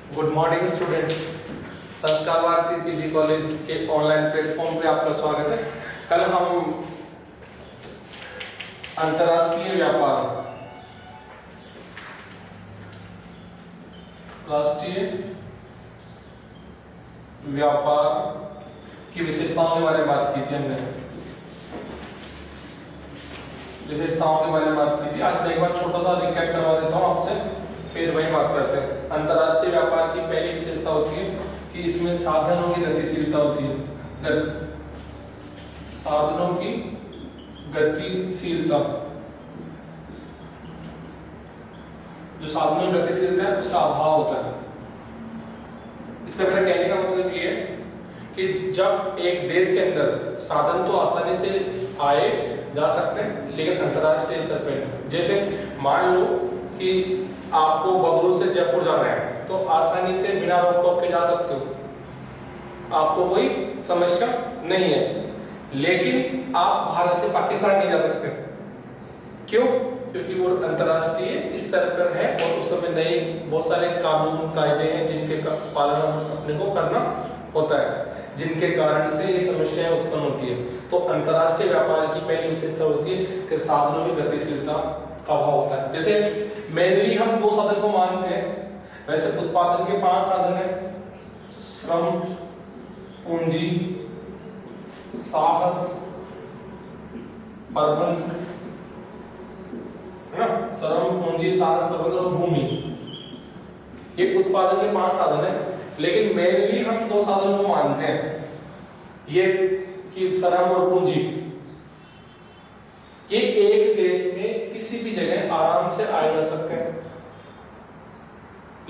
Good morning student. संस्कार Bharti PG college के online platform पे आपका स्वागत है। कल हम अंतरराष्ट्रीय व्यापार, राष्ट्रीय व्यापार की विशेषताओं के बारे में बात की थी हमने, विशेषताओं के बारे में बात की थी। आज मैं एक बार छोटा सा रिकैप करवा देता हूँ आपसे, फिर वही बात करते हैं। अंतरराष्ट्रीय व्यापार की पहली विशेषता होती है कि इसमें साधनों की गतिशीलता होती है। साधनों की गतिशीलता, जो साधनों की गतिशीलता है उसका अभाव होता है। इसमें मेरा कहने का मतलब ये है कि जब एक देश के अंदर साधन तो आसानी से आए जा सकते हैं, लेकिन अंतरराष्ट्रीय स्तर पर, जैसे मान लो कि आपको बंगलुरु से जयपुर जाना है तो आसानी से बिना रोक टोक के जा सकते हो, आपको कोई समस्या नहीं है। लेकिन आप भारत से पाकिस्तान नहीं जा सकते। क्यों? क्योंकि वो अंतरराष्ट्रीय स्तर पर है और उस समय नए बहुत सारे कानून कायदे हैं जिनके पालन अपने को करना होता है, जिनके कारण से ये समस्याएं उत्पन्न होती है। तो अंतरराष्ट्रीय व्यापार की पहली विशेषता होती है कि साधनों की गतिशीलता का अभाव होता है। जैसे मेनली हम दो साधन को मानते हैं, वैसे उत्पादन के 5 साधन हैं: श्रम, पूंजी, साहस, प्रबंध, है ना? श्रम, पूंजी, साहस, प्रबंध और भूमि, ये उत्पादन के 5 साधन हैं। लेकिन मेनली हम 2 साधन को मानते हैं, ये कि श्रम और पूंजी। ये एक देश में किसी भी जगह आराम से आए जा सकते हैं,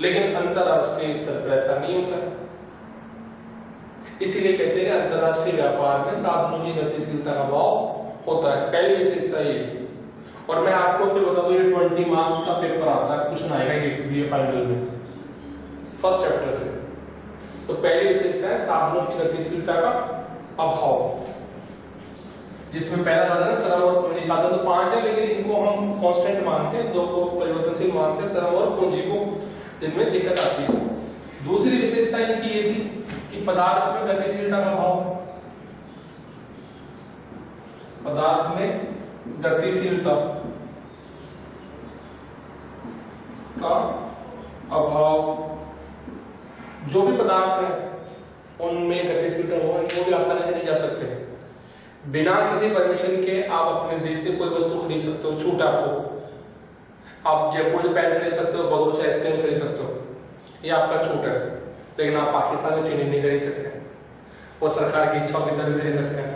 लेकिन अंतरराष्ट्रीय स्तर पर ऐसा नहीं होता है। इसीलिए कहते हैं अंतरराष्ट्रीय व्यापार में साधनों की गतिशीलता का अभाव होता है। पहली विशेषता ये। और मैं आपको फिर बता दूं, ये 20 मार्क्स का पेपर आता है, क्वेश्चन आएगा ये बीए फाइनल में फर्स्ट चैप्टर से। तो पहली विशेषता है साधनों की गतिशीलता का अभाव, जिसमें पहला साधन है श्रम और पूंजी। साधन तो 5 है, लेकिन इनको हम कांस्टेंट मानते हैं, 2 को परिवर्तनशील मानते हैं, श्रम और पूंजी को, जिनमें दिक्कत आती है। दूसरी विशेषता इनकी ये थी कि पदार्थ में गतिशीलता का अभाव, पदार्थ में गतिशीलता का अभाव। जो भी पदार्थ है उनमें गतिशीलता हो, इनको भी आसानी से नहीं जा सकते। बिना किसी परमिशन के आप अपने देश से कोई वस्तु खरीद सकते हो, छूट आपको। आप जयपुर से पैंट खरीद सकते हो, बंगलुरु से आइसक्रीम खरीद सकते हो, ये आपका छूट है। लेकिन आप पाकिस्तान से चीनी नहीं खरीद सकते, वो सरकार की इच्छा के तरह खरीद सकते हैं।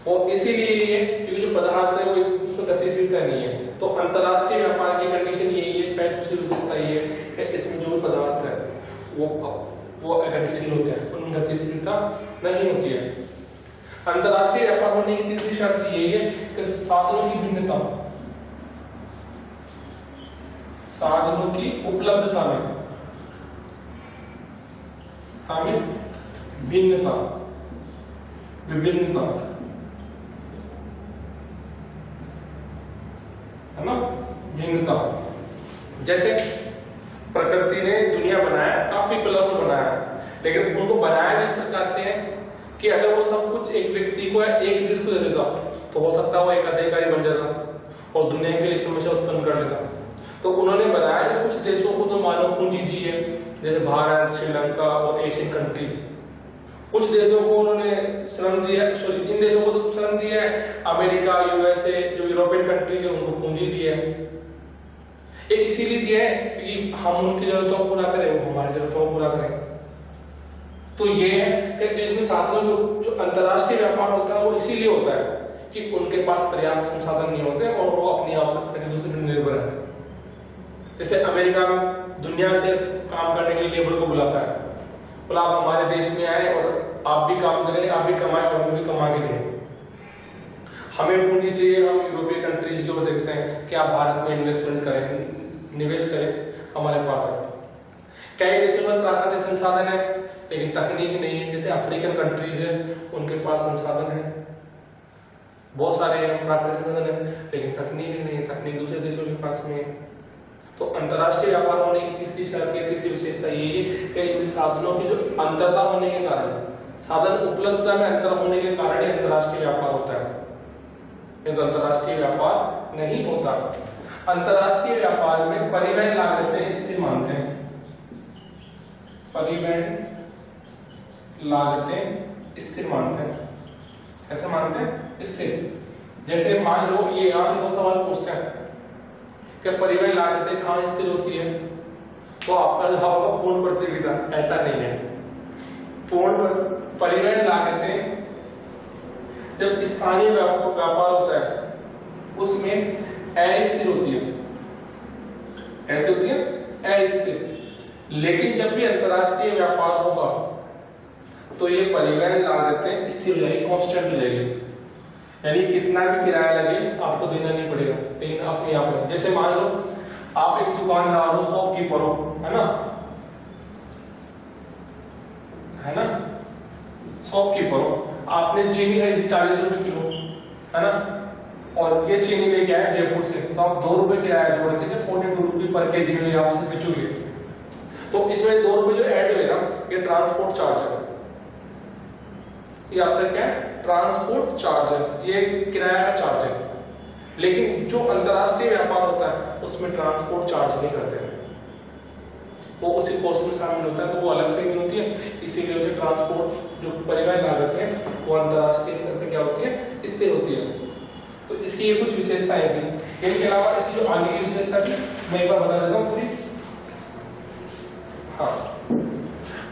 और इसीलिए ये क्योंकि जो पदार्थ है वो उसमें गतिशीलता नहीं है। तो अंतरराष्ट्रीय व्यापार की कंडीशन यही है, पहली विशेषता ये है कि इसमें जो पदार्थ है वो गतिशील होते हैं, उनमें गतिशीलता नहीं होती है। अंतरराष्ट्रीय व्यापार होने की तीसरी शर्त यही है कि साधनों की भिन्नता, साधनों की उपलब्धता में भिन्नता, विभिन्नता, है ना? भिन्नता। जैसे प्रकृति ने दुनिया बनाया, काफी कलरफुल बनाया, लेकिन उनको बनाया इस प्रकार से है कि अगर वो सब कुछ एक व्यक्ति को या एक देश को दे देता तो हो सकता है वो एक अधिकारी बन जाता और दुनिया के लिए समस्या उत्पन्न कर देता। तो उन्होंने बनाया कि कुछ देशों को तो मानव पूंजी दी है, जैसे भारत, श्रीलंका और एशियन कंट्रीज। कुछ देशों को उन्होंने श्रम दिया, सॉरी इन देशों को तो श्रम दिया है, अमेरिका, यूएसए, जो यूरोपियन कंट्रीज है उनको पूंजी दी है। ये इसीलिए दिया है कि हम उनकी जरूरतों को पूरा करें, वो हमारी जरूरतों को पूरा करें। तो ये है कि इनमें साधनों जो अंतरराष्ट्रीय व्यापार होता है वो इसीलिए होता है कि उनके पास पर्याप्त संसाधन नहीं होते और वो अपनी आवश्यकता के दूसरे पर निर्भर रहते हैं। जैसे अमेरिका दुनिया से काम करने के लिए लेबर को बुलाता है, बोला आप हमारे देश में आए और आप भी काम करें, आप भी कमाएं और हमें भी कमा के दें। हमें पूंजी चाहिए, हम यूरोपीय कंट्रीज की ओर देखते हैं कि आप भारत में इन्वेस्टमेंट करें, निवेश करें, हमारे पास है। कई देशों में प्राकृतिक संसाधन है लेकिन तकनीक नहीं है, जैसे अफ्रीकन कंट्रीज है उनके पास संसाधन है, बहुत सारे प्राकृतिक संसाधन है लेकिन तकनीक नहीं है, तकनीक दूसरे देशों के पास में है। तो अंतरराष्ट्रीय व्यापार होने की तीसरी शर्त ये थी तीसरी विशेषता ये है कि इन साधनों की जो अंतरता होने के कारण, साधन उपलब्धता में अंतर होने के कारण ही अंतर्राष्ट्रीय व्यापार होता है, नहीं तो अंतर्राष्ट्रीय व्यापार नहीं होता। अंतर्राष्ट्रीय व्यापार में परिवहन लागतें स्थिर मानते हैं, परिवहन लागतें स्थिर मानते हैं। कैसे मानते हैं? स्थिर। जैसे मान लो ये यहां से 2 सवाल पूछते हैं कि परिवहन लागतें कहां स्थिर होती है, तो आपका जवाब होगा पूर्ण प्रतियोगिता। ऐसा नहीं है। पूर्ण परिवहन लागतें जब स्थानीय व्यापार होता है उसमें अस्थिर होती है। कैसे होती है? अस्थिर। लेकिन जब भी अंतर्राष्ट्रीय व्यापार होगा तो ये परिवहन लागतें स्थिर हो जाएगी, कांस्टेंट हो जाएगी। यानी कितना भी किराया लगे आपको देना नहीं पड़ेगा, लेकिन अपने यहाँ पर जैसे मान लो आप एक दुकानदार हो, शॉपकीपर हो, है ना, शॉपकीपर हो, आपने चीनी खरीदी 40 रुपए किलो, है ना, और ये चीनी लेके आए जयपुर से, तो आप 2 रुपए किराया जोड़ के 42 रुपए पर केजी में आप से बेचोगे, तो इसमें 2 रुपए जो ऐड होगा ये ट्रांसपोर्ट चार्ज है। ये आपका क्या है? ट्रांसपोर्ट चार्ज है, ये किराया का चार्ज है। लेकिन जो अंतर्राष्ट्रीय व्यापार होता है उसमें ट्रांसपोर्ट चार्ज नहीं करते, वो उसी कॉस्ट में शामिल होता है, तो वो अलग से नहीं होती है। इसीलिए उसे ट्रांसपोर्ट जो परिवहन लागत है वो अंतर्राष्ट्रीय स्तर पर क्या होती है? स्थिर होती है। तो इसकी ये कुछ विशेषताएं थी। इनके अलावा इसकी जो आगे की विशेषता थी मैं एक बार बता देता हूँ पूरी। हाँ,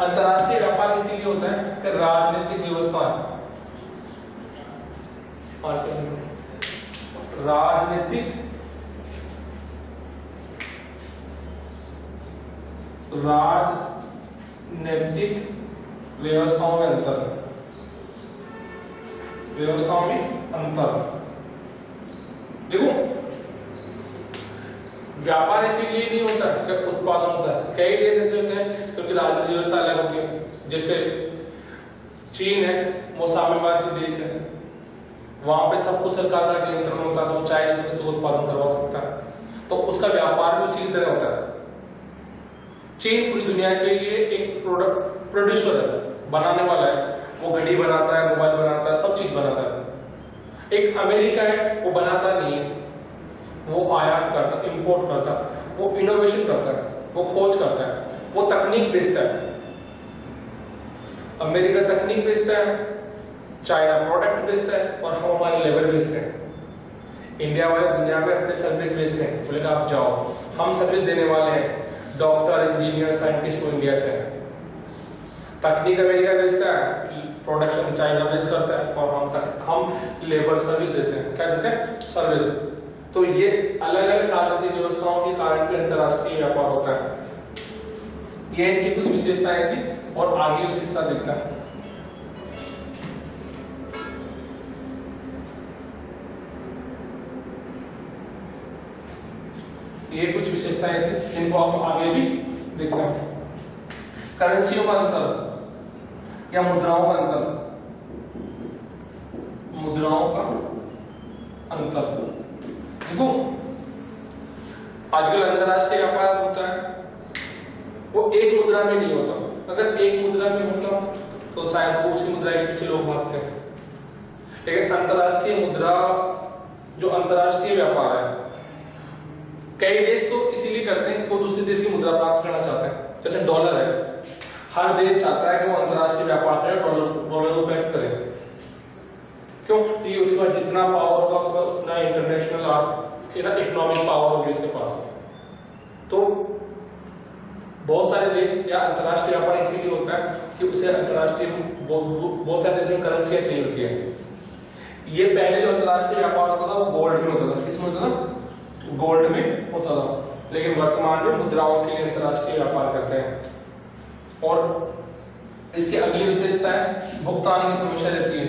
अंतर्राष्ट्रीय व्यापार इसीलिए होता है कि राजनीतिक व्यवस्था, राजनीतिक व्यवस्थाओं में अंतर। देखो व्यापार इसीलिए नहीं होता कि उत्पादन होता है। कई देश ऐसे होते हैं क्योंकि राजनीतिक व्यवस्था अलग होती है। जैसे चीन है, वो साम्यवादी देश है, वहां पे सबको सरकार का नियंत्रण होता है, तो चाहे जिस वस्तु को उत्पादन करवा सकता है, तो उसका व्यापार भी उसी तरह होता है। चीन पूरी दुनिया के लिए एक प्रोडक्ट प्रोड्यूसर है, बनाने वाला है, वो घड़ी बनाता है, मोबाइल बनाता है, सब चीज बनाता है। एक अमेरिका है, वो बनाता नहीं है, वो आयात करता, इंपोर्ट करता, वो इनोवेशन करता है, वो खोज करता है, वो तकनीक बेचता है। अमेरिका तकनीक बेचता है, चाइना प्रोडक्ट बेचता है, और हम हमारे लेबर बेचते हैं। इंडिया वाले दुनिया में अपने सर्विस बेचते हैं, बोले आप जाओ, हम सर्विस देने वाले हैं, डॉक्टर, इंजीनियर, साइंटिस्ट वो इंडिया से है। तकनीक अमेरिका बेचता है, प्रोडक्शन चाइना बेच करता है, और हम लेबर सर्विस देते हैं। क्या देते हैं? सर्विस। तो ये अलग अलग राजनीतिक व्यवस्थाओं के कारण भी अंतर्राष्ट्रीय व्यापार होता है। ये इनकी कुछ विशेषताएं थी, और आगे विशेषता देखता है। ये कुछ विशेषताएं थी जिनको आप आगे भी देखते हैं। करेंसियों का अंतर या मुद्राओं का अंतर, मुद्राओं का अंतर। देखो आजकल अंतर्राष्ट्रीय व्यापार होता है, वो एक मुद्रा में नहीं होता। अगर एक मुद्रा में होता तो शायद वो उसी मुद्रा के पीछे लोग भागते हैं। लेकिन अंतर्राष्ट्रीय मुद्रा, जो अंतर्राष्ट्रीय व्यापार है, कई देश तो इसीलिए करते हैं कि वो दूसरे देश की मुद्रा प्राप्त करना चाहते हैं। जैसे डॉलर है, हर देश चाहता है कि वो अंतर्राष्ट्रीय व्यापार करे, डॉलर को कनेक्ट करे। क्यों? क्योंकि उसके पास जितना पावर होगा उसका उतना इंटरनेशनल इकोनॉमिक पावर होगी उसके पास। तो बहुत सारे देश या अंतर्राष्ट्रीय व्यापार इसीलिए होता है कि उसे अंतर्राष्ट्रीय बहुत सारे देशों में करेंसियां चाहिए होती है। ये पहले जो अंतर्राष्ट्रीय व्यापार होता था वो गोल्ड में होता था। किसमें होता था? गोल्ड में होता था। लेकिन वर्तमान में मुद्राओं के लिए अंतर्राष्ट्रीय व्यापार करते हैं। और इसकी अगली विशेषता है भुगतान की समस्या रहती है।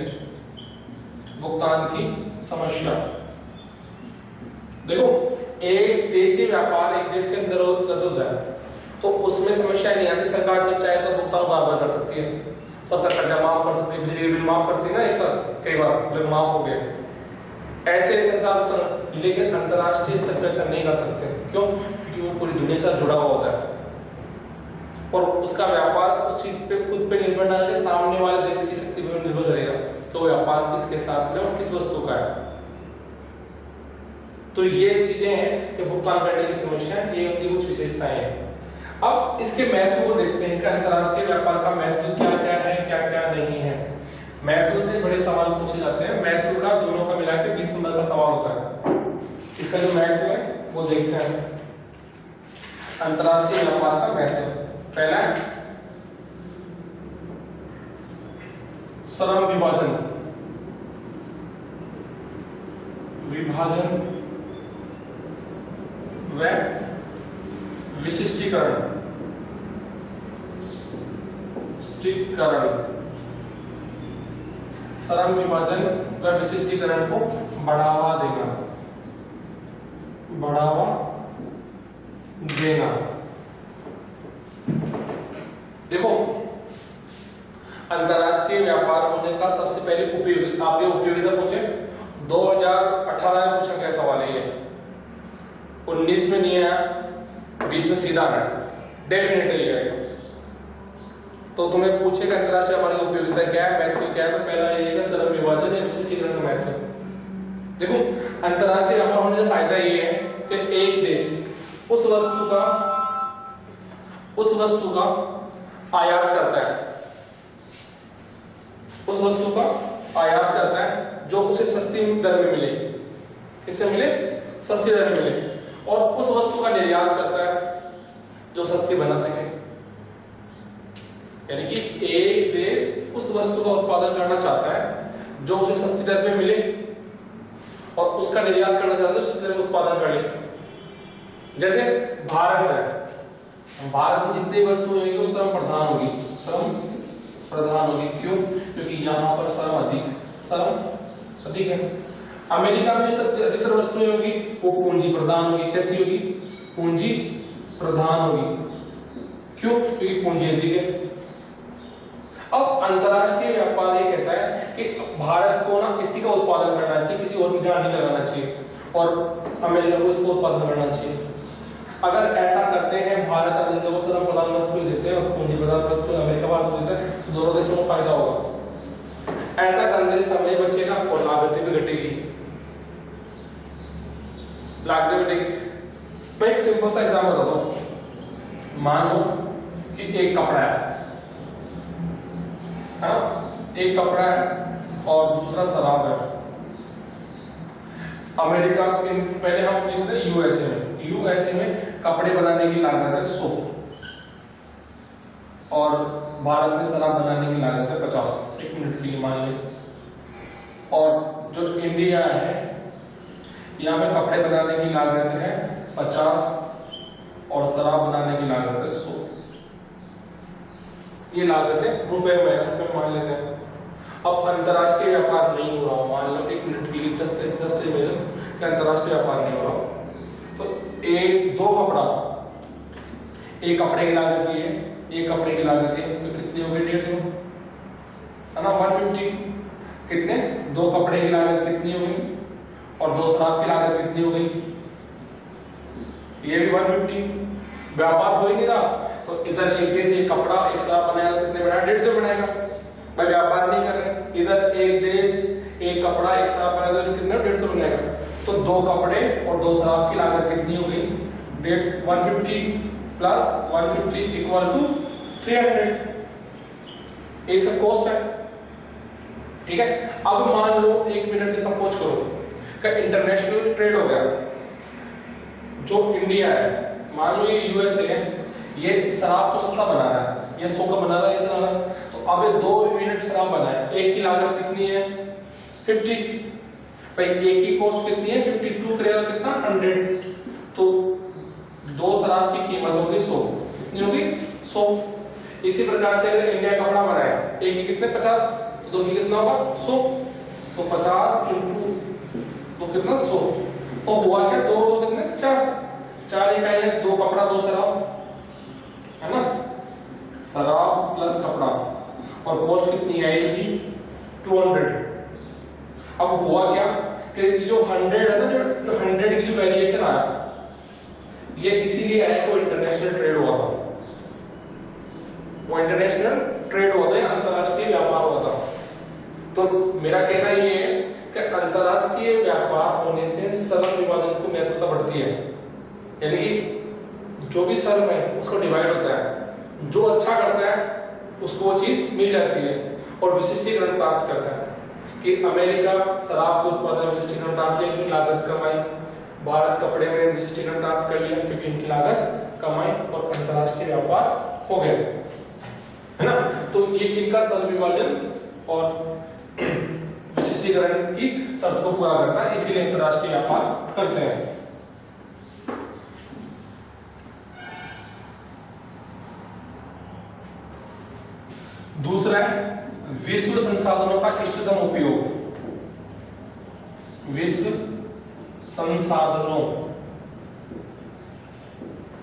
भुगतान की समस्या, देखो एक देशी व्यापार एक देश के अंदर होता है तो उसमें समस्या नहीं आती। सरकार जब चाहे तो भुगतान बार कर सकती है, सबका कर्जा माफ कर सकती है, बिजली बिल माफ करती है ना एक साथ, कई बार लोग माफ हो गए ऐसे सरकार। लेकिन अंतर्राष्ट्रीय स्तर पर ऐसा नहीं कर सकते। क्यों? क्योंकि वो पूरी दुनिया से जुड़ा हुआ होता है। और उसका व्यापार उस चीज पे खुद पे निर्भर ना करे, सामने वाले देश की शक्ति पे निर्भर करेगा तो व्यापार किसके साथ में और किस वस्तु का है। तो ये चीजें हैं कि भुगतान करने की समस्या, ये उनकी कुछ विशेषताएं हैं। अब इसके महत्व को देखते हैं कि अंतरराष्ट्रीय व्यापार का महत्व क्या क्या है, क्या क्या नहीं है। महत्व से बड़े सवाल पूछे जाते हैं। महत्व का दोनों का मिला के 20 नंबर का सवाल होता है। इसका जो महत्व है वो देखते हैं। अंतरराष्ट्रीय व्यापार का महत्व पहला है श्रम विभाजन, विभाजन व विशिष्टीकरण, श्रम विभाजन व विशिष्टीकरण को बढ़ावा देना, बढ़ावा देना। देखो अंतरराष्ट्रीय व्यापार होने का सबसे पहले उपयोगिता, आपके उपयोगिता पूछे 2018 में पूछा गया सवाल है ये, 19 में नहीं आया, 20 में सीधा आया, डेफिनेटली आएगा। तो तुम्हें पूछेगा अंतरराष्ट्रीय व्यापार की उपयोगिता क्या है, महत्व क्या है, तो पहला ये श्रम विभाजन या विशिष्टीकरण का महत्व। देखो अंतरराष्ट्रीय व्यापार होने का फायदा ये है कि एक देश उस वस्तु का आयात करता है, उस वस्तु का आयात करता है जो उसे सस्ती दर में मिले, किससे मिले, सस्ती दर में मिले, और उस वस्तु का निर्यात करता है जो सस्ती बना सके। यानी कि एक देश उस वस्तु का उत्पादन करना चाहता है जो उसे सस्ती दर में मिले और उसका निर्यात करना चाहता है जो सस्ती दर में उत्पादन कर ले। जैसे भारत है, भारत में जितनी वस्तुएं होंगी वो श्रम प्रधान होगी, श्रम प्रधान होगी। क्यों? क्योंकि यहाँ पर श्रम अधिक है। अमेरिका में सबसे अधिकतर वस्तुएं होगी वो पूंजी प्रधान होगी। कैसी होगी? पूंजी प्रधान होगी। क्यों? क्योंकि पूंजी अधिक है। अब अंतरराष्ट्रीय व्यापार ये कहता है कि भारत को ना किसी का उत्पादन करना चाहिए, किसी और की ध्यान नहीं लगाना चाहिए, और अमेरिका को इसको उत्पादन करना चाहिए। अगर ऐसा करते हैं, भारत अमेरिका को श्रम प्रधान वस्तु देते हैं और पूंजी प्रधान वस्तु अमेरिका भारत को देता है, तो दोनों देशों को फायदा होगा। ऐसा करने से समय बचेगा और लागत भी घटेगी, लागत भी घटेगी। मैं एक सिंपल सा एग्जांपल बताता हूं। मान लो कि एक कपड़ा है, एक कपड़ा है और दूसरा शराब है। अमेरिका के पहले हम लिखते हैं यूएसए में कपड़े बनाने की लागत है 100 और भारत में शराब बनाने की लागत है 50। एक मिनट के लिए मान लें। और जो इंडिया है यहाँ पे कपड़े बनाने की लागत है 50 और शराब बनाने की लागत है 100। ये लागत है रुपए में मान लेते हैं। अब अंतरराष्ट्रीय व्यापार नहीं हो रहा, मान लो एक मिनट के लिए जस्ट इमेजिन कि अंतरराष्ट्रीय व्यापार नहीं हो रहा, तो दो कपड़ा, एक कपड़े की लागत ये है, एक कपड़े की लागत है, तो कितनी होगी? 150 है ना, 150। कितने? दो कपड़े की लागत कितनी होगी और दो शराब की लागत कितनी हो गई? ये भी 150। व्यापार हो ही नहीं रहा, तो इधर एक देश एक कपड़ा एक शराब बनाएगा, कितने बनाएगा? 150 बनाएगा। भाई व्यापार नहीं कर रहे, इधर एक देश एक कपड़ा एक शराब बनाएगा, कितना? 150 बनाएगा। तो दो कपड़े और दो शराब की लागत कितनी हो गई? 150 प्लस 150 इक्वल टू 300। ये सब कॉस्ट है, ठीक है। अब मान लो एक मिनट की सपोज करो कि इंटरनेशनल ट्रेड हो गया। जो इंडिया है, मान लो ये यूएसए है, ये शराब को सस्ता बना रहा है, ये 100 का बना रहा है, ये बना रहा है, तो अब ये 2 यूनिट शराब बनाए, एक की लागत कितनी है? 50। भाई एक की कॉस्ट कितनी है? 52 करेगा कितना? 100। तो दो शराब की कीमत होगी 100। कितनी होगी? 100। इसी प्रकार से अगर इंडिया कपड़ा बनाए, एक की कितने? 50, तो दो की कितना होगा? 100। तो 50 इंटू तो कितना? 100। तो हुआ क्या? दो कितने? 4 इकाइयां, दो कपड़ा दो शराब, है ना, शराब प्लस कपड़ा, और कॉस्ट कितनी आएगी? 200। अब हुआ क्या कि जो 100 है ना, जो 100 की जो वेरिएशन आया, ये इसीलिए आया को इंटरनेशनल ट्रेड हुआ था। वो इंटरनेशनल ट्रेड होता है, अंतरराष्ट्रीय व्यापार होता। तो मेरा कहना ये है कि अंतरराष्ट्रीय व्यापार होने से सरल विभाजन की महत्वता बढ़ती है, यानी कि जो भी सर्व है उसको डिवाइड होता है, जो अच्छा करता है उसको वो चीज मिल जाती है और विशिष्टीकरण प्राप्त करता है। कि अमेरिका शराब के उत्पादन में विशिष्टीकरण प्राप्त किया क्योंकि लागत कमाई, भारत कपड़े में विशिष्टीकरण प्राप्त कर लिया क्योंकि इनकी लागत कमाई और अंतरराष्ट्रीय व्यापार हो गया, है ना। तो ये इनका सरल विभाजन और विशिष्टीकरण की शर्त को पूरा करता है, इसीलिए अंतरराष्ट्रीय व्यापार करते हैं। दूसरा है विश्व संसाधनों का इष्टतम उपयोग। विश्व संसाधनों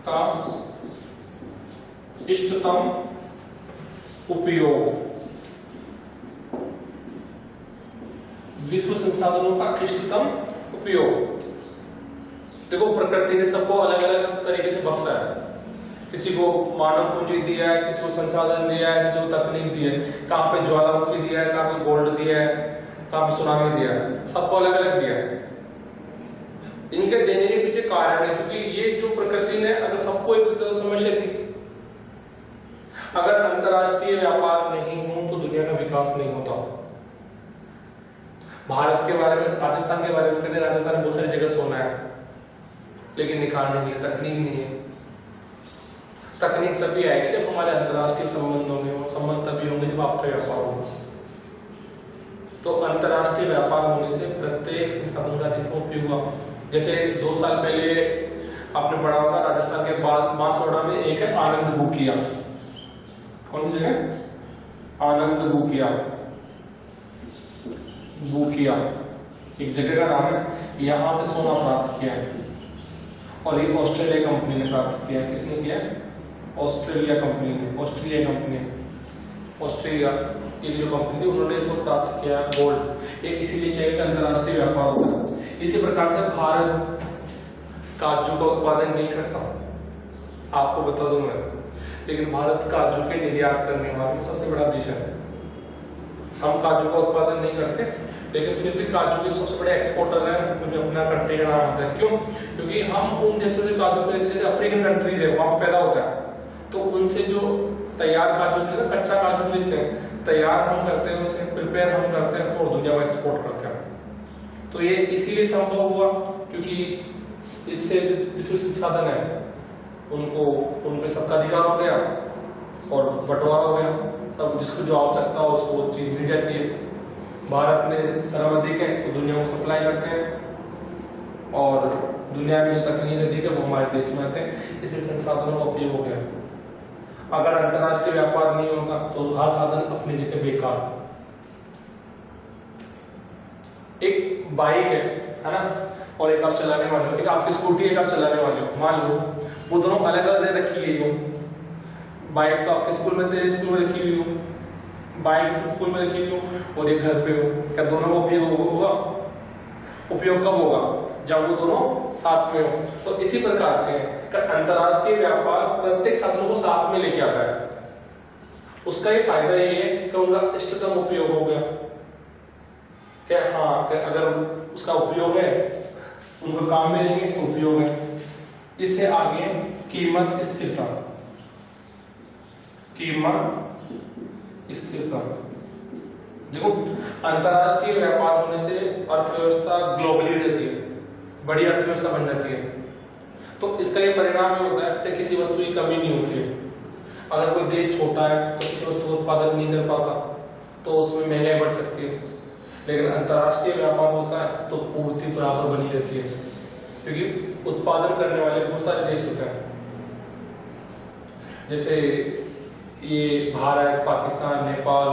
का इष्टतम उपयोग। विश्व संसाधनों का इष्टतम उपयोग। देखो प्रकृति ने सबको अलग अलग तरीके से बख्शा है, किसी को मानव पूंजी दिया है, किसी को संसाधन दिया है, किसी को तकनीक दी है, कहाँ पे ज्वालामुखी दिया है, कहाँ पे गोल्ड दिया है, कहाँ पे सुनामी दिया है, सबको अलग अलग दिया है। इनके देने के पीछे कारण है क्योंकि ये जो प्रकृति ने अगर सबको एक समस्या थी, अगर अंतरराष्ट्रीय व्यापार नहीं हो तो दुनिया का विकास नहीं होता। भारत के बारे में, राजस्थान के बारे में कहते हैं राजस्थान में बहुत सारी जगह सोना है लेकिन निकाल नहीं है, तकनीक नहीं है। तकनीक तभी आएगी जब हमारे अंतरराष्ट्रीय संबंध होंगे, और संबंध तभी होंगे जब आपका व्यापार होगा। तो अंतरराष्ट्रीय व्यापार होने से प्रत्येक संसाधन का अधिक उपयोग हुआ। जैसे 2 साल पहले आपने पढ़ा होगा राजस्थान के बांसवाड़ा में एक है आनंद बूकिया। कौन सी जगह? आनंद बूकिया। बूकिया एक जगह का नाम है, यहां से सोना प्राप्त किया है और ये ऑस्ट्रेलिया कंपनी ने प्राप्त किया। किसने किया? ऑस्ट्रेलिया कंपनी ने, ऑस्ट्रेलिया की जो कंपनी थी उन्होंने इसको प्राप्त किया गोल्ड। ये इसीलिए क्या है अंतरराष्ट्रीय व्यापार होता है। इसी प्रकार से भारत काजू का उत्पादन नहीं करता, आपको बता दूं मैं, लेकिन भारत काजू के निर्यात करने वाला सबसे बड़ा देश है। हम काजू का उत्पादन नहीं करते लेकिन फिर भी काजू के सबसे बड़े एक्सपोर्टर है, मुझे अपना कंट्री का नाम आता है। क्यों? क्योंकि हम उन जैसे काजू के जैसे अफ्रीकन कंट्रीज है वहां पैदा होता है, तो उनसे जो तैयार काजू मिलता है, कच्चा काजू मिलते हैं, तैयार हम करते हैं, उसे प्रिपेयर हम करते हैं और दुनिया में एक्सपोर्ट करते हैं। तो ये इसीलिए संभव हुआ क्योंकि इससे विश्व संसाधन है उनको, उन पे सबका अधिकार हो गया और बंटवारा हो गया, सब जिसको जो आवश्यकता हो उसको चीज मिल जाती है। भारत में श्रम अधिक है तो दुनिया को सप्लाई करते हैं और दुनिया में जो तकनीक अधिक है वो हमारे देश में आते हैं, इसलिए संसाधनों का उपयोग हो गया। अगर अंतरराष्ट्रीय व्यापार नहीं होता तो हर साधन अपनी जगह बेकार। एक बाइक है ना, और एक आप चलाने वाले हो, एक आपकी स्कूटी एक आप चलाने वाले हो, मान लो वो दोनों अलग अलग जगह रखी गई हो। बाइक तो आपके स्कूल में, तेरे स्कूल में रखी हुई हो, बाइक स्कूल में रखी हुई हो और एक घर पे हो, क्या दोनों का उपयोग होगा? उपयोग कब होगा? जब वो दोनों साथ में हो। तो इसी प्रकार से अंतरराष्ट्रीय व्यापार प्रत्येक साधनों को साथ में लेके आता है। उसका ही फायदा ये है कि उनका इष्टतम उपयोग हो गया। क्या? हाँ, कि अगर उसका उपयोग है, उनको काम में लेंगे तो उपयोग है। इससे आगे कीमत स्थिरता, कीमत स्थिरता। देखो अंतरराष्ट्रीय व्यापार होने से अर्थव्यवस्था ग्लोबली रहती है, बड़ी अर्थव्यवस्था बन जाती है। तो इसका ये परिणाम ये होता है कि किसी वस्तु की कमी नहीं होती है। अगर कोई देश छोटा है तो किसी वस्तु का उत्पादन नहीं कर पाता तो उसमें महंगाई बढ़ सकती है, लेकिन अंतरराष्ट्रीय व्यापार होता है तो पूर्ति बराबर बनी रहती है क्योंकि उत्पादन करने वाले बहुत सारे देश होते हैं। जैसे ये भारत, पाकिस्तान, नेपाल,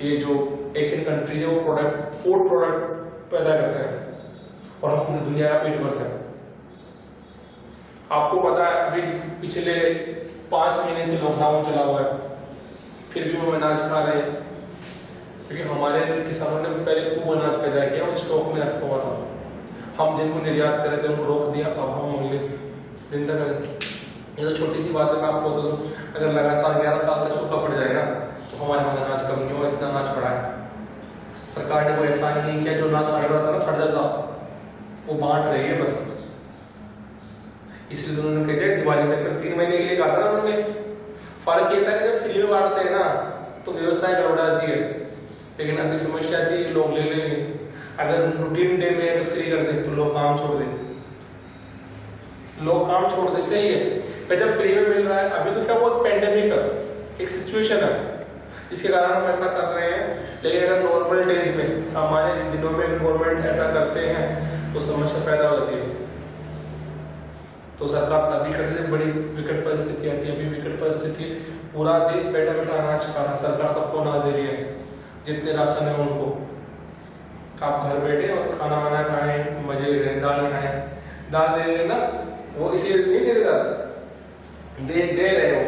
ये जो एशियन कंट्रीज है वो प्रोडक्ट, फूड प्रोडक्ट पैदा करते हैं और हम पूरी दुनिया का पेट भरते हैं। आपको पता है अभी पिछले 5 महीने से लॉकडाउन चला हुआ है, फिर भी वो अनाज खा रहे हैं क्योंकि हमारे किसानों ने पहले खूब अनाज पैदा किया और स्टॉक में रखा हुआ था। हम जिनको निर्यात कर रहे थे उनको रोक दिया, अब हम मूल्य जिंदा करें। ये तो छोटी सी बात है, मैं आपको बता दूं, अगर लगातार 11 साल से सूखा तो हमारे वहाँ अनाज कम नहीं हुआ, इतना अनाज पड़ा है। सरकार ने कोई एहसान नहीं किया, जो अनाज सड़ रहा था ना, सड़ जाता, वो बांट रही है बस। इसलिए उन्होंने कह दिया दिवाली तक 3 महीने के लिए कहा था उन्होंने। फर्क ये था कि जब फ्री में बांटते हैं ना तो व्यवस्थाएं गड़बड़ा जाती है, लेकिन अभी समस्या थी लोग ले लेंगे। अगर रूटीन डे में तो फ्री कर दे तो लोग काम छोड़ दें, लोग काम छोड़ दे, सही है। पर जब फ्री में मिल रहा है, अभी तो क्या वो पेंडेमिक है, एक सिचुएशन है इसके कारण हम ऐसा कर रहे हैं। लेकिन अगर नॉर्मल डेज में, सामान्य दिनों में गवर्नमेंट ऐसा करते हैं तो समस्या पैदा हो जाती है। तो सरकार तभी करती है, बड़ी विकट परिस्थिति आती है। अभी विकट परिस्थिति, पूरा देश बैठा बैठा अनाज खा रहा है, सरकार सबको अनाज दे रही है, जितने राशन है उनको। आप घर बैठे और खाना वाना खाएं, मजे ले रहे, दाल खाएं, दाल दे रहे ना, वो इसीलिए नहीं दे रहे, दे रहे हो।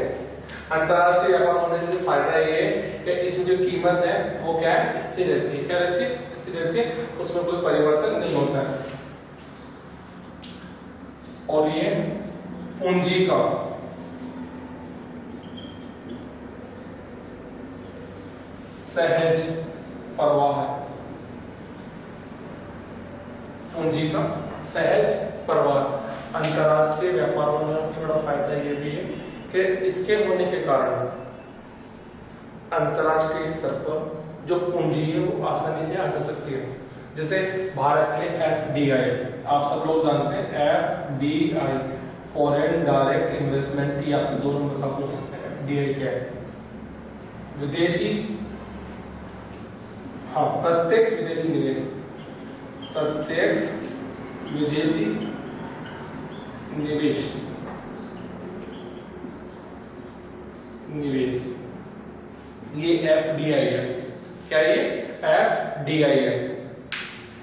अंतरराष्ट्रीय व्यापार होने से जो फायदा ये है कि इसमें जो कीमत है वो क्या है, स्थिर रहती है। क्या रहती है? स्थिर रहती है, उसमें कोई परिवर्तन नहीं होता है। और ये पूंजी का सहज प्रवाह है, पूंजी का सहज प्रवाह। अंतरराष्ट्रीय व्यापार होने का बड़ा फायदा ये भी है कि इसके होने के कारण अंतरराष्ट्रीय स्तर पर जो पूंजी है वो आसानी से आ जा सकती है। जैसे भारत में FDI, आप सब लोग जानते हैं FDI, फॉरेन डायरेक्ट इन्वेस्टमेंट की आपको 2 नंबर का पूछ सकते हैं। FDI क्या है? विदेशी, हाँ, प्रत्यक्ष विदेशी निवेश, प्रत्यक्ष विदेशी निवेश, निवेश, ये FDI है। क्या ये? FDI है,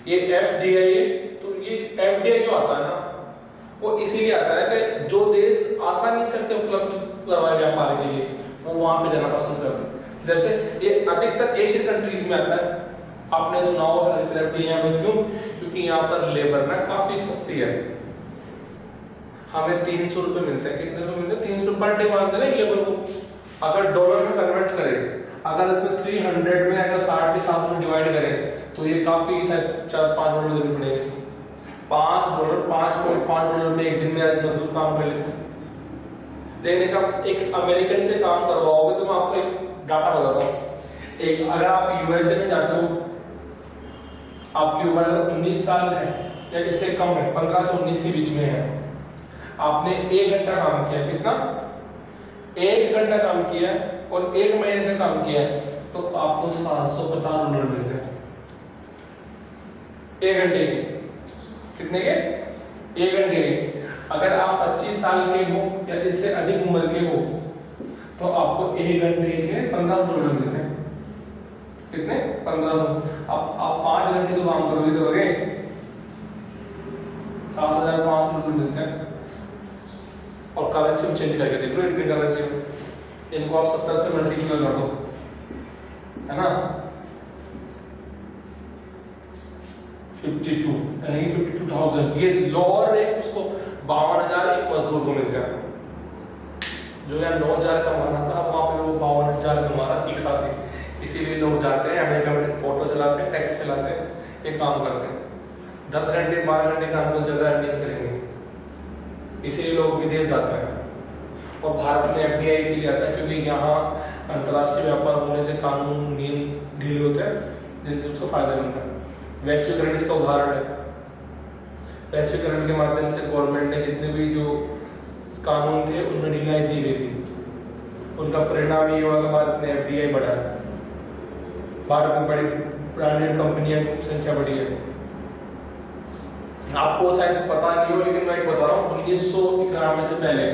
ये FDI है। तो ये FDI जो आता है ना, वो इसीलिए आता है कि जो देश आसानी से उपलब्ध करवाए व्यापार के लिए, वो वहां पे जाना पसंद करते हैं। जैसे ये अधिकतर एशियन कंट्रीज में आता है। आपने सुना होगा FDI में, क्यों? क्योंकि यहाँ पर लेबर ना काफी सस्ती है। हमें 300 रुपए मिलते हैं, कितने रुपए मिलते हैं? 300 पर डे मानते हैं लेबर को। अगर डॉलर में कन्वर्ट करें, अगर इसमें 300 में अगर 60 के साथ में डिवाइड करें तो ये काफी शायद 4-5 डॉलर देने पड़ेंगे। $5 में एक दिन में मजदूर काम कर लेते हैं। लेकिन का एक अमेरिकन से काम करवाओगे तो मैं आपको एक डाटा बताता हूँ। एक अगर आप USA में जाते हो, आपकी उम्र 19 साल है या इससे कम है, 15 से 19 के बीच में है, आपने 1 घंटा काम किया, कितना? 1 घंटा काम किया और 1 महीने का काम किया, तो आपको $750 मिलते हैं 1 घंटे के। कितने के? 1 घंटे के। अगर आप 25 साल के हो या इससे अधिक उम्र के हो तो आपको 1 घंटे के $15 मिलते हैं। कितने? 1500। अब आप 5 घंटे तो काम करोगे तो लगे $7,500 मिलते हैं। और करेंसी में चेंज करके देख लो, इंडियन करेंसी में इनको आप 70 से मल्टीप्लाई कर दो, है ना? 52 यानी 52,000। ये लोअर रेट उसको 52,000 एक मजदूर को मिलता है। जो यार 9,000 कमाना था, वहां पे वो 52,000 कमा रहा एक साथ ही। इसीलिए लोग जाते हैं अमेरिका में, ऑटो चलाते हैं, टैक्सी चलाते हैं, ये काम करते हैं। 10 घंटे 12 घंटे काम को ज्यादा अर्निंग करेंगे, इसीलिए लोग विदेश जाते हैं। और भारत में FDI इसीलिए आता है क्योंकि यहाँ अंतर्राष्ट्रीय व्यापार होने से कानून नियम ढीले होते हैं, जिनसे उसको फायदा मिलता है। वैश्वीकरण इसका उदाहरण है। वैश्वीकरण के माध्यम से गवर्नमेंट ने जितने भी जो कानून थे उनमें ढिलाई दी गई थी, उनका परिणाम ये हुआ कि भारत में FDI बढ़ा है। भारत में बड़ी ब्रांडेड कंपनियों की संख्या बढ़ी है। आपको शायद पता नहीं हो, लेकिन मैं बता रहा हूँ, 1991 से पहले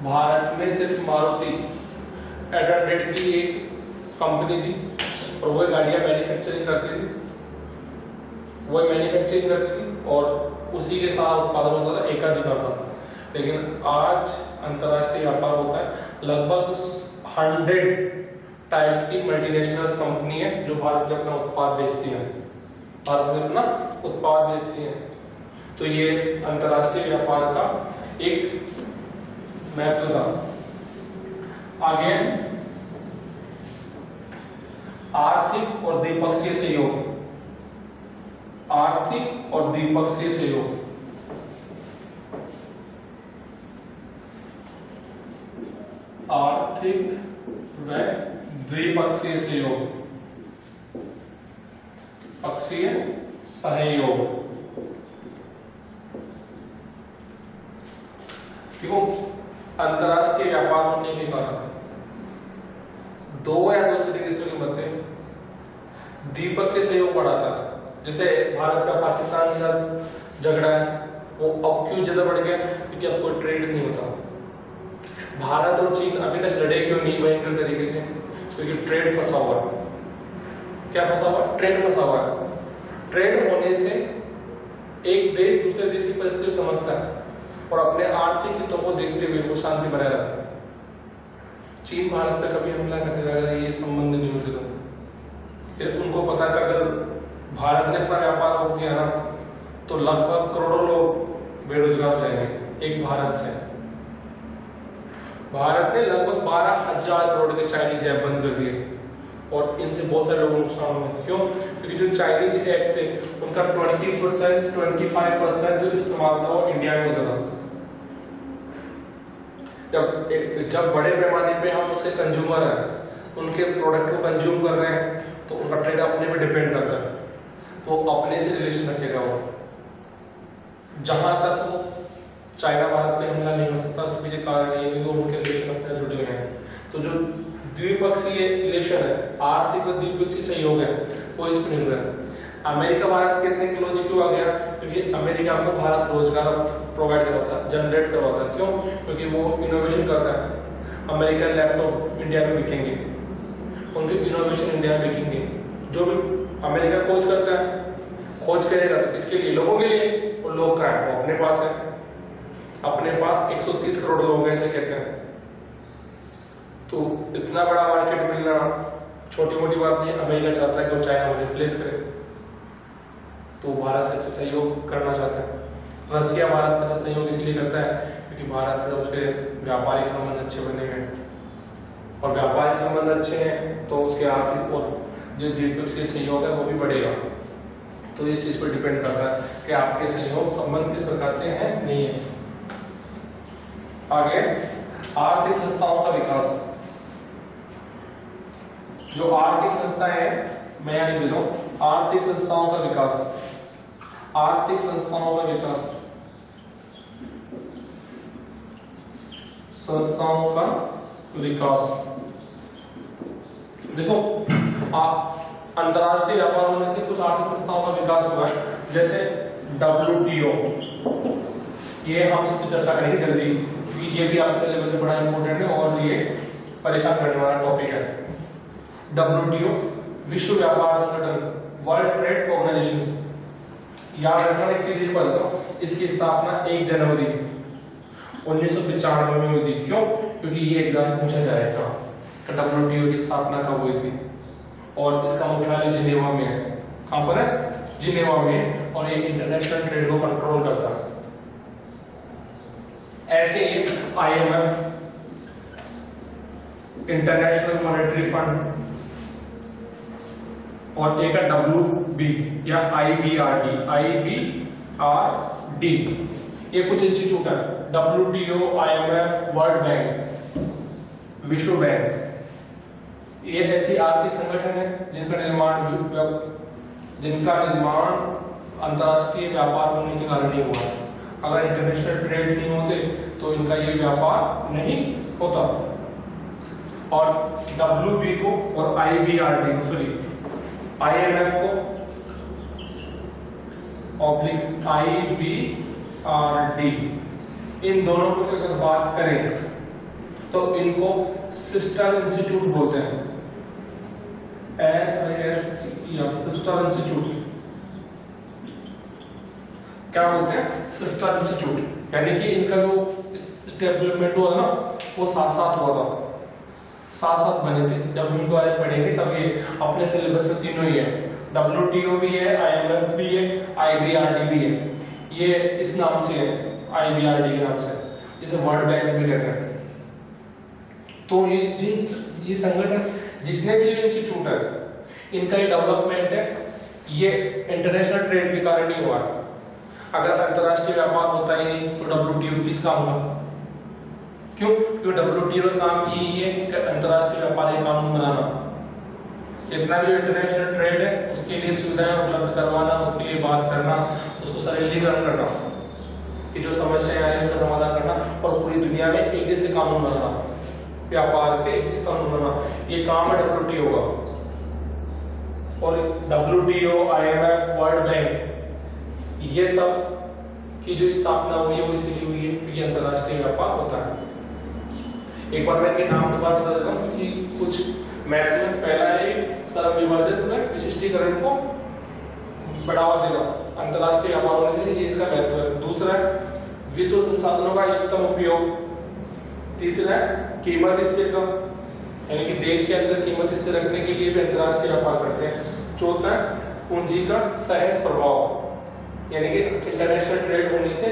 भारत में सिर्फ मारुति 800 की एक कंपनी थी और वो गाड़ियां मैन्युफैक्चरिंग करती थी, और उसी के साथ उत्पादन होता था, एकाधिकार था। लेकिन आज अंतरराष्ट्रीय व्यापार होता है, लगभग 100 टाइप्स की मल्टीनेशनल कंपनी है जो भारत में अपना उत्पाद बेचती है, भारत में अपना उत्पाद बेचती है। तो ये अंतरराष्ट्रीय व्यापार का एक महत्व था। आगे आर्थिक और द्विपक्षीय सहयोग, आर्थिक और द्विपक्षीय सहयोग, आर्थिक व द्विपक्षीय सहयोग, पक्षीय सहयोग। क्यों? अंतरराष्ट्रीय व्यापार होने के कारण दो या दो से अधिक देशों के मध्य द्विपक्षीय सहयोग बढ़ा था। जैसे भारत का पाकिस्तान के साथ झगड़ा है, वो अब क्यों ज्यादा बढ़ गया? क्योंकि अब कोई ट्रेड नहीं होता। भारत और चीन अभी तक लड़े क्यों नहीं भयंकर तरीके से? क्योंकि ट्रेड फंसा हुआ है। क्या फंसा हुआ? ट्रेड फंसा हुआ है। ट्रेड होने से एक देश दूसरे देश की परिस्थिति समझता है और अपने आर्थिक हितों को देखते हुए वो शांति बनाए रखता है। चीन भारत पे कभी हमला करने लगा, ये संबंध नहीं होते तो फिर उनको पता है अगर भारत ने अपना व्यापार रोक दिया ना तो लगभग करोड़ों लोग बेरोजगार हो जाएंगे। एक भारत से भारत ने लगभग 12,000 करोड़ के चाइनीज ऐप बंद कर दिए और इनसे बहुत सारे लोगों को नुकसान हुआ। क्यों? क्योंकि जो चाइनीज ऐप थे उनका 20%, 25% जो इस्तेमाल था वो इंडिया में होता था। जब बड़े पैमाने पे हम उसके कंज्यूमर हैं, उनके प्रोडक्ट को कंज्यूम कर रहे हैं तो उनका ट्रेड अपने पे डिपेंड करता है, तो अपने से रिलेशन रखेगा वो। जहां तक वो चाइना भारत पे हमला नहीं हो सकता, उसके पीछे कारण ये है कि वो उनके रिलेशन अपने जुड़े हुए हैं। तो जो द्विपक्षीय रिलेशन है, आर्थिक और द्विपक्षीय सहयोग है, वो इस पर निर्भर है। अमेरिका भारत के इतने क्लोज क्यों आ गया? क्योंकि अमेरिका को भारत रोजगार प्रोवाइड करवाता है, जनरेट करवाता है। क्यों? क्योंकि वो इनोवेशन करता है। अमेरिकन लैपटॉप इंडिया में बिकेंगे, उनके इनोवेशन इंडिया में बिकेंगे। जो भी अमेरिका खोज करता है, खोज करेगा तो किसके लिए? लोगों के लिए। और लोग का है वो अपने पास है, अपने पास 130 करोड़ लोग हैं ऐसे कहते हैं। तो इतना बड़ा मार्केट मिलना छोटी मोटी बात नहीं। अमेरिका चाहता है कि वो चाइना को रिप्लेस करे, तो भारत से सहयोग करना चाहता है। रसिया भारत के साथ सहयोग इसलिए करता है क्योंकि भारत से उसके व्यापारिक संबंध अच्छे बने हुए हैं, और व्यापारिक संबंध अच्छे हैं तो उसके आर्थिक और जो द्विपक्षीय सहयोग है वो भी बढ़ेगा। तो इस चीज पर डिपेंड करता है कि आपके सहयोग संबंध किस प्रकार से है, नहीं है। आगे आर्थिक संस्थाओं का विकास। जो आर्थिक संस्थाएं हैं, मैं यहां लिख देता हूं, आर्थिक संस्थाओं का विकास, आर्थिक संस्थाओं का विकास, संस्थाओं का विकास। देखो, आप अंतरराष्ट्रीय व्यापार होने से कुछ आर्थिक संस्थाओं का विकास हुआ है, जैसे WTO। ये हम इसकी चर्चा करेंगे जल्दी, क्योंकि ये भी आपके सिलेबस में बड़ा इंपॉर्टेंट है और ये परेशान करने वाला टॉपिक है। WTO विश्व व्यापार संगठन, वर्ल्ड ट्रेड ऑर्गेनाइजेशन। याद रखना एक चीज पर, इसकी स्थापना 1 जनवरी 1995 में हुई थी। क्यों? क्योंकि ये एग्जाम पूछा जाएगा कि WTO की स्थापना कब हुई थी, और इसका मुख्यालय जिनेवा में है। कहां पर है? जिनेवा में। और ये इंटरनेशनल ट्रेड को कंट्रोल करता है। ऐसे ही IMF, इंटरनेशनल मॉनेटरी फंड, और एक है WB या IBRD। ये कुछ इंस्टीट्यूट है। WTO, IMF, वर्ल्ड बैंक, विश्व बैंक, ये ऐसी आर्थिक संगठन है जिनका निर्माण अंतरराष्ट्रीय व्यापार होने के कारण नहीं हुआ। अगर इंटरनेशनल ट्रेड नहीं होते तो इनका ये व्यापार नहीं होता। और WB को और IBRD को, सॉरी IMF को, IBRD, इन दोनों को अगर बात करें तो इनको सिस्टर इंस्टीट्यूट बोलते हैं। SISTER, sister institute. क्या बोलते हैं? Sister institute. यानी कि इनका जो डेवलपमेंट हुआ ना वो साथ साथ हुआ था, साथ साथ बने थे। जब हम इनको आज पढ़ेंगे तब ये अपने सिलेबस में तीनों ही है। WTO भी है, IMF भी है, IBRD भी है। ये इस नाम से है, IBRD के नाम से, जिसे वर्ल्ड बैंक भी कहते हैं। तो ये संगठन जितने भी इंस्टीट्यूट है इनका ही डेवलपमेंट है, ये इंटरनेशनल ट्रेड के कारण ही हुआ है। अगर अंतरराष्ट्रीय व्यापार होता ही नहीं तो WTO किसका होगा? क्यों? क्योंकि WTO का काम यही है कि अंतरराष्ट्रीय व्यापार के कानून बनाना, जितना भी इंटरनेशनल ट्रेड है उसके लिए सुविधाएं उपलब्ध करवाना, उसके लिए बात करना, उसको सरलीकरण करना, कि जो समस्याएं आ रही है उनका समाधान करना, और पूरी दुनिया में एक जैसे कानून बनाना, व्यापार के एक जैसे कानून बनाना, ये काम है WTO का। और WTO, IMF, वर्ल्ड बैंक, ये सब की जो स्थापना हुई है वो इसलिए हुई है क्योंकि अंतरराष्ट्रीय व्यापार होता है। एक बार मैं इनके नाम दोबारा बता देता हूँ कि कुछ महत्व। पहला है सर्व विभाजित में विशिष्टीकरण को बढ़ावा देना, अंतरराष्ट्रीय व्यापार होने से ये इसका महत्व है। दूसरा है विश्व संसाधनों का इष्टतम उपयोग। तीसरा है कीमत स्थिरता, यानी कि देश के अंदर कीमत स्थिर रखने के लिए भी अंतरराष्ट्रीय व्यापार करते हैं। चौथा है पूंजी का सहज प्रभाव, यानी कि इंटरनेशनल ट्रेड होने से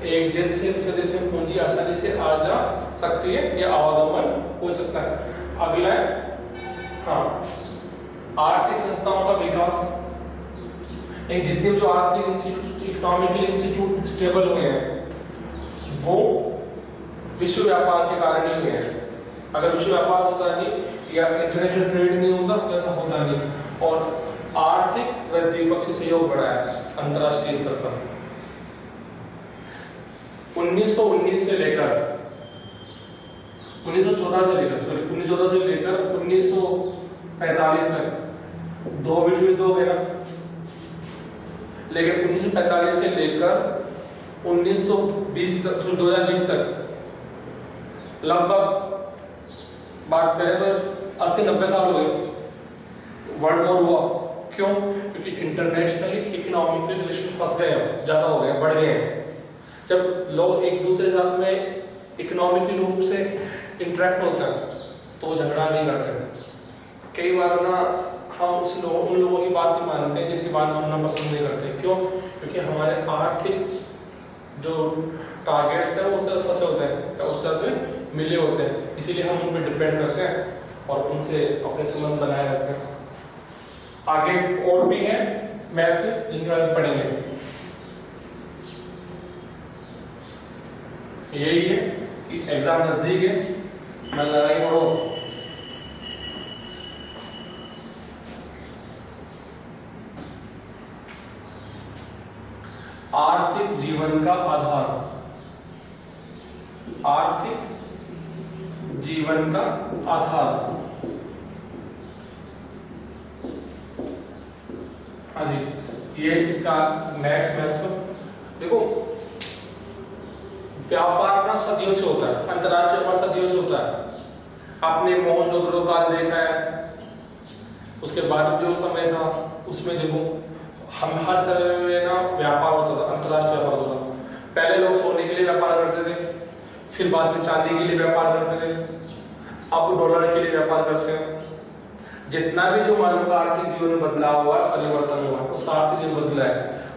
एक देश से दूसरे देश में पूंजी आसानी से आ जा सकती है या आवागमन हो सकता है। अगला है आर्थिक संस्थाओं का विकास, जितने जो आर्थिक इंस्टीट्यूट, इकोनॉमिकल इंस्टीट्यूट स्टेबल हुए हैं वो विश्व व्यापार के कारण ही हुए हैं। अगर विश्व व्यापार होता नहीं या इंटरनेशनल ट्रेड नहीं होता तो ऐसा होता नहीं। और आर्थिक व द्विपक्षीय सहयोग बढ़ा है अंतरराष्ट्रीय स्तर पर। 1914 से लेकर 1945 तक 2 विश्व युद्ध हो गए ना, लेकिन 1945 से लेकर 1920 तक, 2020 तक लगभग बात करें तो 80-90 साल हो गए वर्ल्ड वॉर हुआ। क्यों? क्योंकि इंटरनेशनली इकोनॉमिकली रिलेशन फंस गए, ज्यादा हो गए, बढ़ गए हैं। जब लोग एक दूसरे साथ में इकोनॉमिकली रूप से इंटरेक्ट होते हैं तो वो झगड़ा नहीं करते। कई बार ना हम उन लोगों की बात नहीं मानते हैं जिनकी बात सुनना पसंद नहीं करते। क्यों? क्योंकि हमारे आर्थिक जो टारगेट्स हैं वो सब फंसे होते हैं, उस तरह में मिले होते हैं, इसीलिए हम उन पर डिपेंड करते हैं और उनसे अपने संबंध बनाए रखते हैं। आगे और भी है मैथ जिनके बारे में पढ़ेंगे। यही है कि एग्जाम नजदीक है, मैं लड़ाई पढ़ो। आर्थिक जीवन का आधार, आर्थिक जीवन का आधार। हाँ जी, ये इसका नेक्स्ट महत्व देखो। व्यापार ना सदियों से होता है, अंतरराष्ट्रीय व्यापार सदियों से होता है। आपने मोहनजोदड़ो काल देखा है, उसके बाद जो समय था उसमें देखो हम हर समय में ना व्यापार होता था, अंतरराष्ट्रीय व्यापार होता था। पहले लोग सोने के लिए व्यापार करते थे, फिर बाद में चांदी के लिए व्यापार करते थे, अब डॉलर के लिए व्यापार करते हैं। जितना भी जो मानव का आर्थिक जीवन में बदलाव हुआ, परिवर्तन हुआ, उसका आर्थिक जीवन बदला है,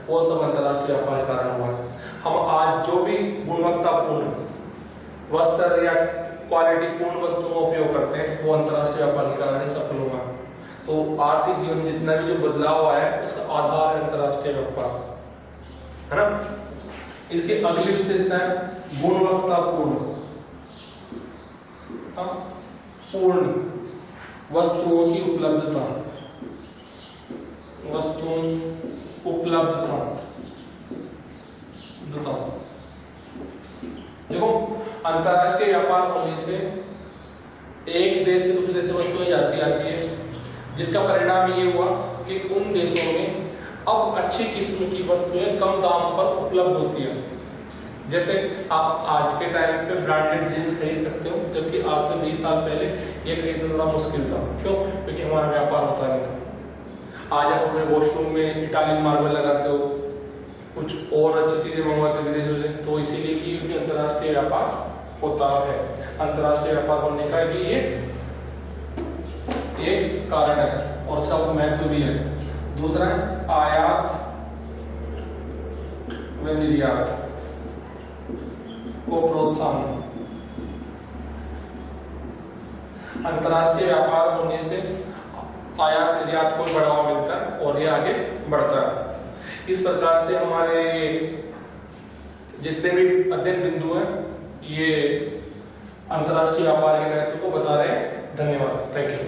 वो सब अंतरराष्ट्रीय व्यापार के कारण हुआ है। हम आज जो भी गुणवत्तापूर्ण वस्त्र या क्वालिटी पूर्ण वस्तुओं का उपयोग करते हैं वो अंतरराष्ट्रीय व्यापार के कारण ही सफल हुआ। तो आर्थिक जीवन में जितना भी जो बदलाव आया है उसका आधार है अंतरराष्ट्रीय व्यापार, है ना। इसकी अगली विशेषता है गुणवत्तापूर्ण, पूर्ण वस्तुओं की उपलब्धता, वस्तुओं उपलब्धता। देखो अंतरराष्ट्रीय व्यापार होने से एक देश से दूसरे देश से वस्तुएं जाती आती है, जिसका परिणाम ये हुआ कि उन देशों में अब अच्छी किस्म की वस्तुएं कम दाम पर उपलब्ध होती है। जैसे आप आज के टाइम पे ब्रांडेड जींस खरीद सकते हो, जबकि आज से 20 साल पहले ये खरीदना थोड़ा मुश्किल था। क्यों? क्योंकि हमारा व्यापार होता नहीं था। आज आप अपने वॉशरूम में इटालियन मार्बल लगाते हो, कुछ और अच्छी चीजें मंगवाते हो विदेशों से, तो इसीलिए कि अंतरराष्ट्रीय व्यापार होता है। अंतरराष्ट्रीय व्यापार होने का भी ये एक कारण है और उसका महत्व भी है। दूसरा है आयात व निर्यात को प्रोत्साहन। अंतरराष्ट्रीय व्यापार होने से आयात निर्यात को बढ़ावा मिलता है और ये आगे बढ़ता है। इस प्रकार से हमारे जितने भी अध्ययन बिंदु हैं ये अंतर्राष्ट्रीय व्यापार के महत्व को बता रहे हैं। धन्यवाद। Thank you.